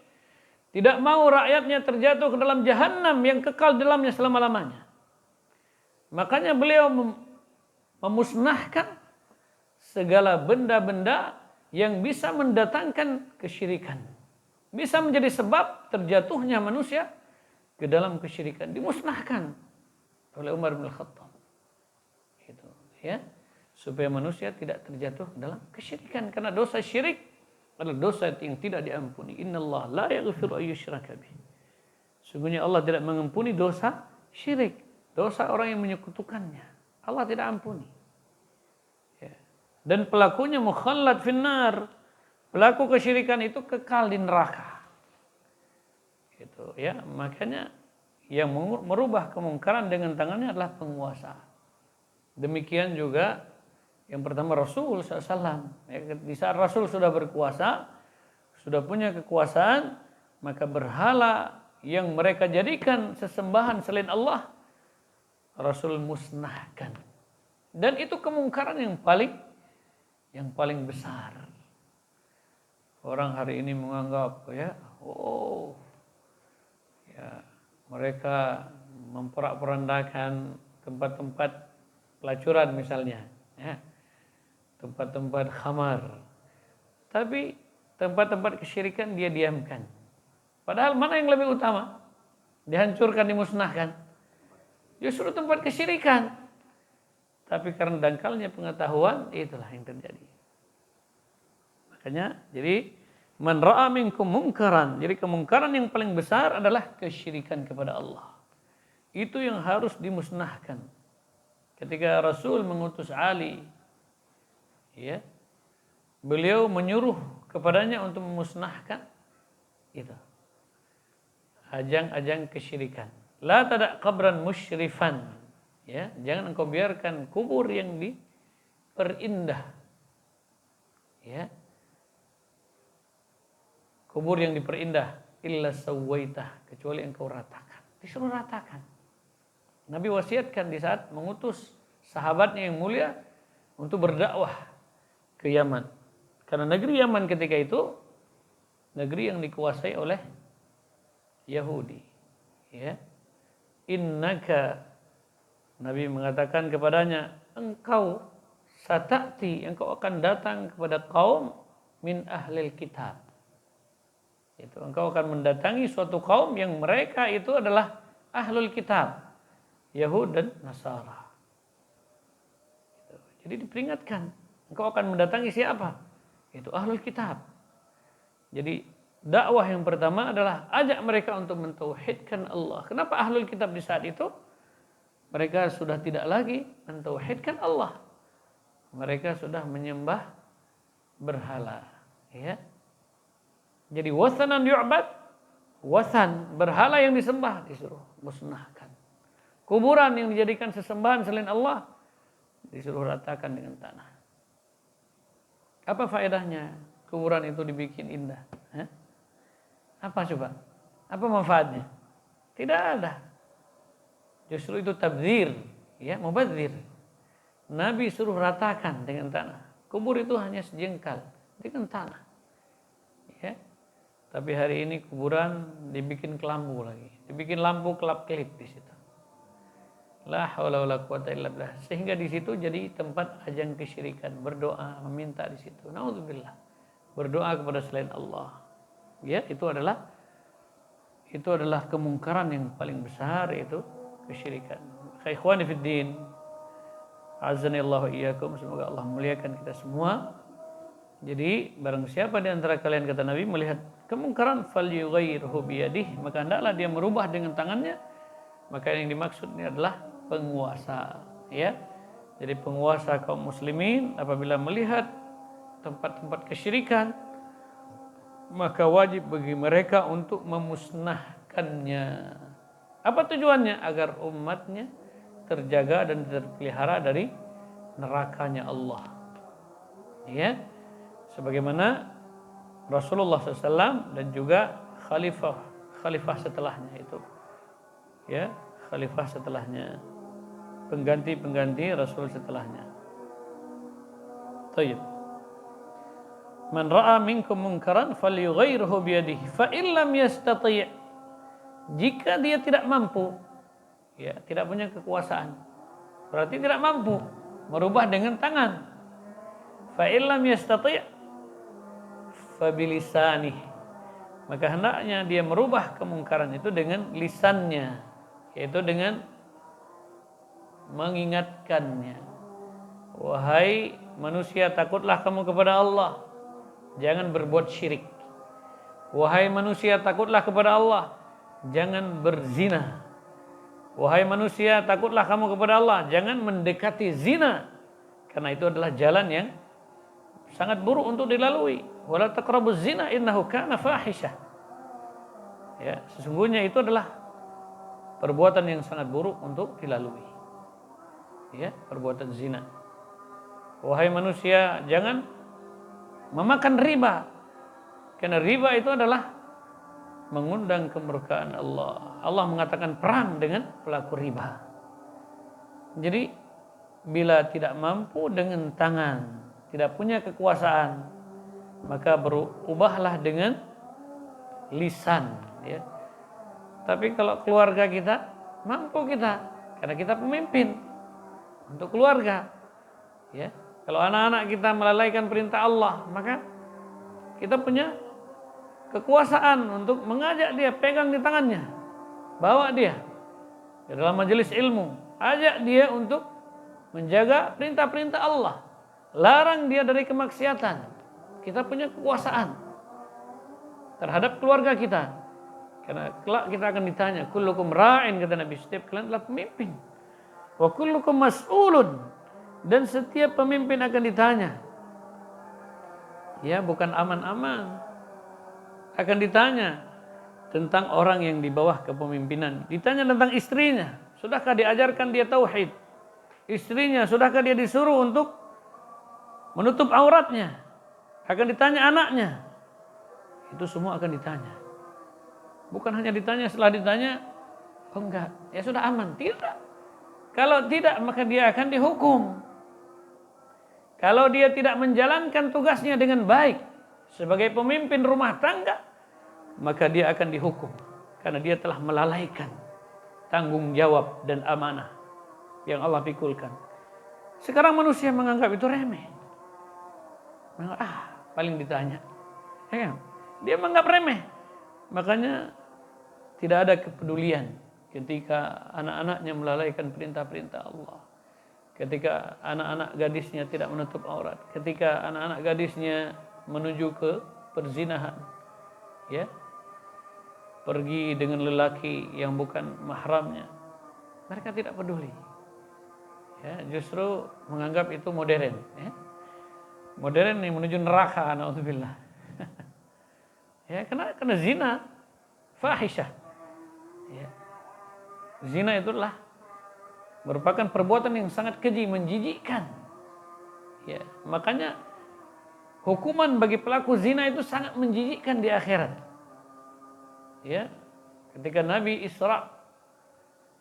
S1: Tidak mau rakyatnya terjatuh ke dalam jahanam yang kekal dalamnya selama-lamanya. Makanya beliau memusnahkan segala benda-benda yang bisa mendatangkan kesyirikan. Bisa menjadi sebab terjatuhnya manusia ke dalam kesyirikan. Dimusnahkan oleh Umar bin Khattab. Gitu, ya. Supaya manusia tidak terjatuh dalam kesyirikan. Karena dosa syirik adalah dosa yang tidak diampuni. Innallaha la yaghfiru ayyushraka bih. Sungguhnya Allah tidak mengampuni dosa syirik. Dosa orang yang menyekutukannya. Allah tidak ampuni. Ya. Dan pelakunya mukhallad finnar. Pelaku kesyirikan itu kekal di neraka. Gitu, ya. Makanya yang merubah kemungkaran dengan tangannya adalah penguasa. Demikian juga yang pertama Rasul SAW. Di saat Rasul sudah berkuasa, sudah punya kekuasaan, maka berhala yang mereka jadikan sesembahan selain Allah, Rasul musnahkan. Dan itu kemungkaran yang paling besar. Orang hari ini menganggap ya, mereka memporak-porandakan tempat-tempat pelacuran misalnya, ya. Tempat-tempat khamar. Tapi tempat-tempat kesyirikan dia diamkan. Padahal mana yang lebih utama? Dihancurkan, dimusnahkan. justru tempat kesyirikan. Tapi karena dangkalnya pengetahuan, itulah yang terjadi. Makanya, jadi man ra'a minkum mungkaran. Jadi kemungkaran yang paling besar adalah kesyirikan kepada Allah. Itu yang harus dimusnahkan. Ketika Rasul mengutus Ali, ya, beliau menyuruh kepadanya untuk memusnahkan itu ajang-ajang kesyirikan. La tada' qabran musyrifan. Ya, jangan engkau biarkan kubur yang diperindah. Ya. Kubur yang diperindah illa sawaitah, kecuali engkau ratakan. Disuruh ratakan. Nabi wasiatkan di saat mengutus sahabatnya yang mulia untuk berdakwah ke Yaman. Karena negeri Yaman ketika itu negeri yang dikuasai oleh Yahudi. Ya. Innaka, Nabi mengatakan kepadanya, engkau satati, engkau akan datang kepada kaum min ahlil kitab. Itu engkau akan mendatangi suatu kaum yang mereka itu adalah ahlul kitab, Yahud dan Nasara. Jadi diperingatkan, engkau akan mendatangi siapa? Itu ahlul kitab. Jadi dakwah yang pertama adalah ajak mereka untuk mentauhidkan Allah. Kenapa ahlul kitab di saat itu? Mereka sudah tidak lagi mentauhidkan Allah. Mereka sudah menyembah berhala. Ya. Jadi wasanan yu'bad, wasan, berhala yang disembah disuruh musnahkan. Kuburan yang dijadikan sesembahan selain Allah disuruh ratakan dengan tanah. Apa faedahnya kuburan itu dibikin indah? Apa coba? Apa manfaatnya? Tidak ada. Justru itu tabdzir, ya, mubadzir. Nabi suruh ratakan dengan tanah. Kubur itu hanya sejengkal dengan tanah. Ya. Tapi hari ini kuburan dibikin kelambu lagi, dibikin lampu kelap-kelip di situ. La haula wala quwata illa billah. Sehingga di situ jadi tempat ajang kesyirikan, berdoa, meminta di situ. Nauzubillah. Berdoa kepada selain Allah. Ya, itu adalah kemungkaran yang paling besar, yaitu kesyirikan. Ikhwani fid din, azanillahu iyyakum, semoga Allah memuliakan kita semua. Jadi barang siapa di antara kalian, kata Nabi, melihat kemungkaran falyughayyirhu biyadihi, maka hendaklah dia merubah dengan tangannya. Maka yang dimaksud ini adalah penguasa, ya. Jadi penguasa kaum muslimin apabila melihat tempat-tempat kesyirikan, maka wajib bagi mereka untuk memusnahkannya. Apa tujuannya? Agar umatnya terjaga dan terpelihara dari nerakanya Allah. Ya, sebagaimana Rasulullah SAW dan juga khalifah setelahnya itu, ya, khalifah setelahnya, pengganti Rasul setelahnya. Tayyib. Man ra'a minkum munkaran falyughayyirhu biyadihi fa illam yastati'. Jika dia tidak mampu, ya, tidak punya kekuasaan, berarti tidak mampu merubah dengan tangan. Fa illam yastati' fa bilisanihi. Maka hendaknya dia merubah kemungkaran itu dengan lisannya, yaitu dengan mengingatkannya. Wahai manusia, takutlah kamu kepada Allah, jangan berbuat syirik. Wahai manusia, takutlah kepada Allah, jangan berzina. Wahai manusia, takutlah kamu kepada Allah, jangan mendekati zina, karena itu adalah jalan yang sangat buruk untuk dilalui. Wala taqrabuz zina innahu kana fahisyah. Ya, sesungguhnya itu adalah perbuatan yang sangat buruk untuk dilalui. Ya, perbuatan zina. Wahai manusia, jangan memakan riba, karena riba itu adalah mengundang kemurkaan Allah. Allah mengatakan perang dengan pelaku riba. Jadi bila tidak mampu dengan tangan, tidak punya kekuasaan, maka berubahlah dengan lisan, ya. Tapi kalau keluarga kita, mampu kita, karena kita pemimpin untuk keluarga, ya. Kalau anak-anak kita melalaikan perintah Allah, maka kita punya kekuasaan untuk mengajak dia, pegang di tangannya, bawa dia, Di dalam majelis ilmu, ajak dia untuk menjaga perintah-perintah Allah. Larang dia dari kemaksiatan. Kita punya kekuasaan terhadap keluarga kita. Karena kelak kita akan ditanya, kullukum ra'in, kata Nabi, setiap kalian adalah pemimpin. Wa kullukum mas'ulun, dan setiap pemimpin akan ditanya. Ya, bukan aman-aman. Akan ditanya tentang orang yang di bawah kepemimpinan. Ditanya tentang istrinya, sudahkah diajarkan dia tauhid? Istrinya, sudahkah dia disuruh untuk menutup auratnya? Akan ditanya anaknya. Itu semua akan ditanya. Bukan hanya ditanya, setelah ditanya, oh enggak, ya sudah aman. Tidak. Kalau tidak, maka dia akan dihukum. Kalau dia tidak menjalankan tugasnya dengan baik sebagai pemimpin rumah tangga, maka dia akan dihukum. Karena dia telah melalaikan tanggung jawab dan amanah yang Allah pikulkan. Sekarang manusia menganggap itu remeh. Paling ditanya. Ya, dia menganggap remeh. Makanya tidak ada kepedulian ketika anak-anaknya melalaikan perintah-perintah Allah. Ketika anak-anak gadisnya tidak menutup aurat. Ketika anak-anak gadisnya menuju ke perzinahan. Ya. Pergi dengan lelaki yang bukan mahramnya. Mereka tidak peduli. Ya, justru menganggap itu modern. Ya. Modern yang menuju neraka, na'udzubillah. Ya, kena zina, fahisyah. Ya. Zina itulah merupakan perbuatan yang sangat keji, menjijikkan. Ya, makanya hukuman bagi pelaku zina itu sangat menjijikkan di akhirat. Ya, ketika Nabi Isra,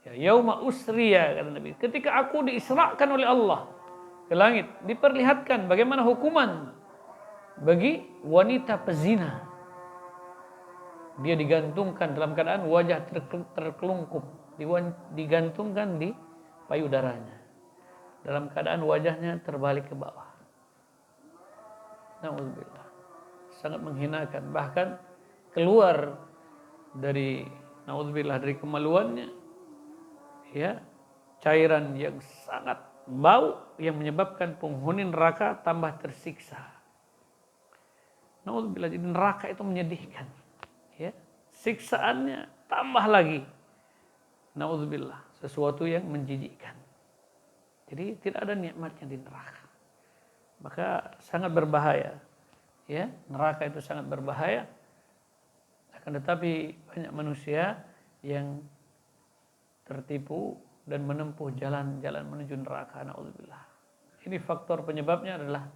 S1: ya, yauma usriya, kata Nabi, ketika aku diisrakan oleh Allah ke langit, diperlihatkan bagaimana hukuman bagi wanita pezina. Dia digantungkan dalam keadaan wajah terkelungkup, digantungkan di payudaranya, dalam keadaan wajahnya terbalik ke bawah. Na'udzubillah. Sangat menghinakan, bahkan keluar dari, na'udzubillah, dari kemaluannya, ya, cairan yang sangat bau yang menyebabkan penghuni neraka tambah tersiksa. Na'udzubillah, jadi neraka itu menyedihkan. Ya, siksaannya tambah lagi. Na'udzubillah, sesuatu yang menjijikkan. Jadi tidak ada nikmatnya di neraka. Maka sangat berbahaya. Ya, neraka itu sangat berbahaya. Akan tetapi banyak manusia yang tertipu dan menempuh jalan-jalan menuju neraka. Na'udzubillah. Ini faktor penyebabnya adalah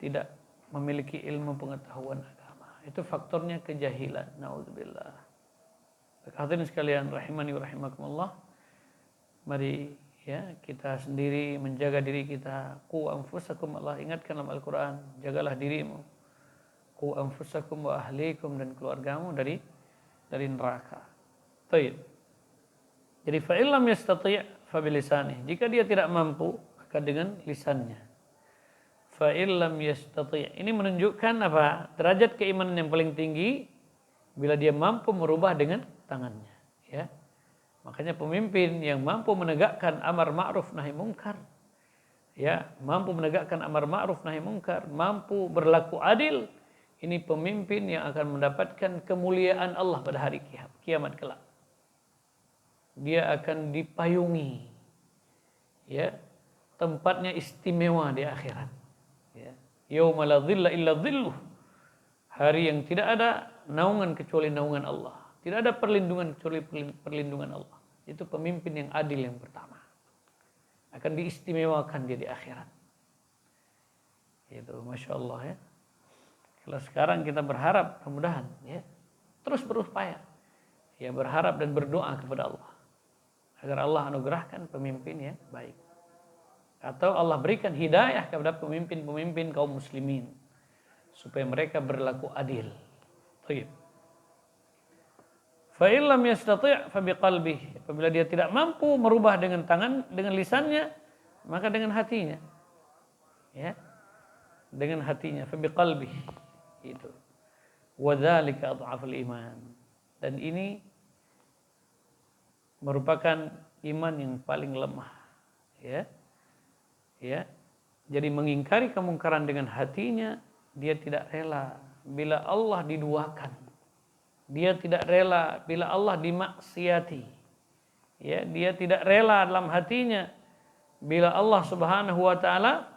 S1: tidak memiliki ilmu pengetahuan agama. Itu faktornya kejahilan. Na'udzubillah. Hadirin sekalian rahimani wa rahimakumullah. Mari, ya, kita sendiri menjaga diri kita. Qu anfusakum, Allah ingatkan dalam Al-Quran, jagalah dirimu. Qu anfusakum wa ahlikum, dan keluargamu dari neraka. Baik. Jadi fa illam yastati' fa bilisanih. Jika dia tidak mampu, maka dengan lisannya. Fa illam yastati'. Ini menunjukkan apa? Derajat keimanan yang paling tinggi bila dia mampu merubah dengan tangannya, ya. Makanya pemimpin yang mampu menegakkan amar ma'ruf nahi mungkar, ya, mampu menegakkan amar ma'ruf nahi mungkar, mampu berlaku adil, ini pemimpin yang akan mendapatkan kemuliaan Allah pada hari kiamat kelak. Dia akan dipayungi, ya, tempatnya istimewa di akhirat. Ya. Yauma la dhilla illa dhilluh. Hari yang tidak ada naungan kecuali naungan Allah. Tidak ada perlindungan kecuali perlindungan Allah. Itu pemimpin yang adil yang pertama. Akan diistimewakan dia di akhirat. Itu Masya Allah, ya. Kalau sekarang kita berharap, mudah-mudahan, ya, terus berupaya, ya, berharap dan berdoa kepada Allah agar Allah anugerahkan pemimpin yang baik. Atau Allah berikan hidayah kepada pemimpin-pemimpin kaum muslimin supaya mereka berlaku adil. Baik. Fa illam yastati' fa biqalbihi. Apabila dia tidak mampu merubah dengan tangan, dengan lisannya, maka dengan hatinya. Ya. Dengan hatinya, fa biqalbihi. Itu. Wa dzalika adhaful iman. Dan ini merupakan iman yang paling lemah. Ya. Ya. Jadi mengingkari kemungkaran dengan hatinya, dia tidak rela bila Allah diduakan. Dia tidak rela bila Allah dimaksiati. Ya, dia tidak rela dalam hatinya bila Allah Subhanahu wa taala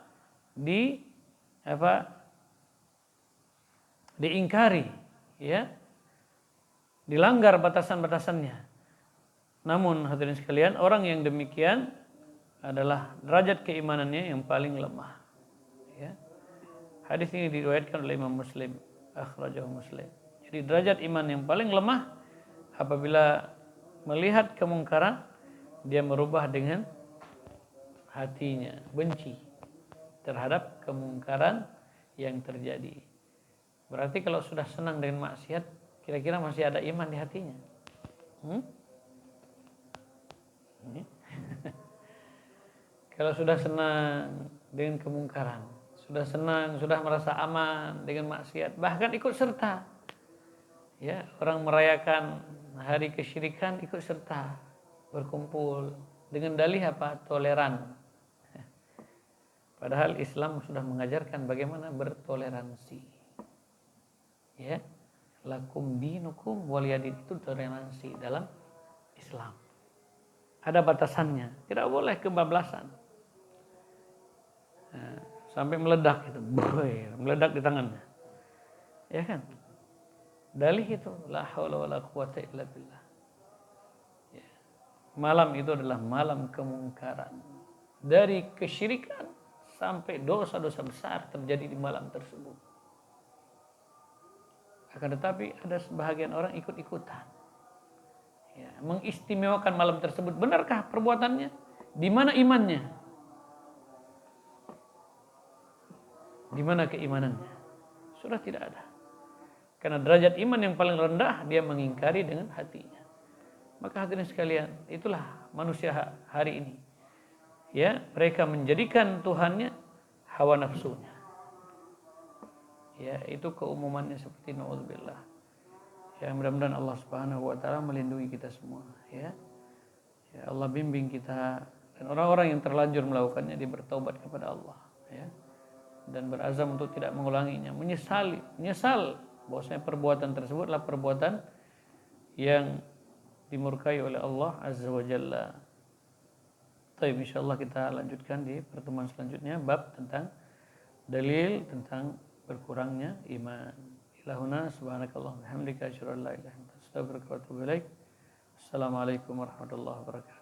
S1: diingkari, ya. Dilanggar batasan-batasannya. Namun hadirin sekalian, orang yang demikian adalah derajat keimanannya yang paling lemah. Ya. Hadis ini diriwayatkan oleh Imam Muslim, akhrajahu Muslim. Jadi derajat iman yang paling lemah apabila melihat kemungkaran, dia merubah dengan hatinya, benci terhadap kemungkaran yang terjadi. Berarti kalau sudah senang dengan maksiat, kira-kira masih ada iman di hatinya? Kalau sudah senang dengan kemungkaran, sudah senang, sudah merasa aman dengan maksiat, bahkan ikut serta. Ya, orang merayakan hari kesyirikan ikut serta, berkumpul dengan dalih apa? Toleran. Padahal Islam sudah mengajarkan bagaimana bertoleransi. Ya, lakum dinukum waliyadin, itu toleransi dalam Islam. Ada batasannya, tidak boleh kebablasan. Nah, sampai meledak itu, meledak di tangannya. Ya kan? Dalih itu la haula wala quwata illa billah. Ya. Malam itu adalah malam kemungkaran. Dari kesyirikan sampai dosa-dosa besar terjadi di malam tersebut. Akan tetapi ada sebahagian orang ikut-ikutan. Ya, mengistimewakan malam tersebut. Benarkah perbuatannya? Di mana imannya? Di mana keimanannya? Sudah tidak ada. Karena derajat iman yang paling rendah dia mengingkari dengan hatinya. Maka hadirin sekalian, itulah manusia hari ini. Ya, mereka menjadikan Tuhannya hawa nafsunya. Ya, itu keumumannya seperti naudzubillah. Ya, mudah-mudahan Allah Subhanahu wa taala melindungi kita semua, ya. Ya, Allah bimbing kita dan orang-orang yang terlanjur melakukannya dia bertaubat kepada Allah, ya. Dan berazam untuk tidak mengulanginya, menyesal bahwasanya perbuatan tersebut adalah perbuatan yang dimurkai oleh Allah Azza wa Jalla. Baik, insyaallah kita lanjutkan di pertemuan selanjutnya bab tentang dalil tentang berkurangnya iman. Ilahuna subhanakallah bihamdika asyhadu an la ilaha illa anta astaghfiruka wa atubu ilaik. Assalamualaikum warahmatullahi wabarakatuh.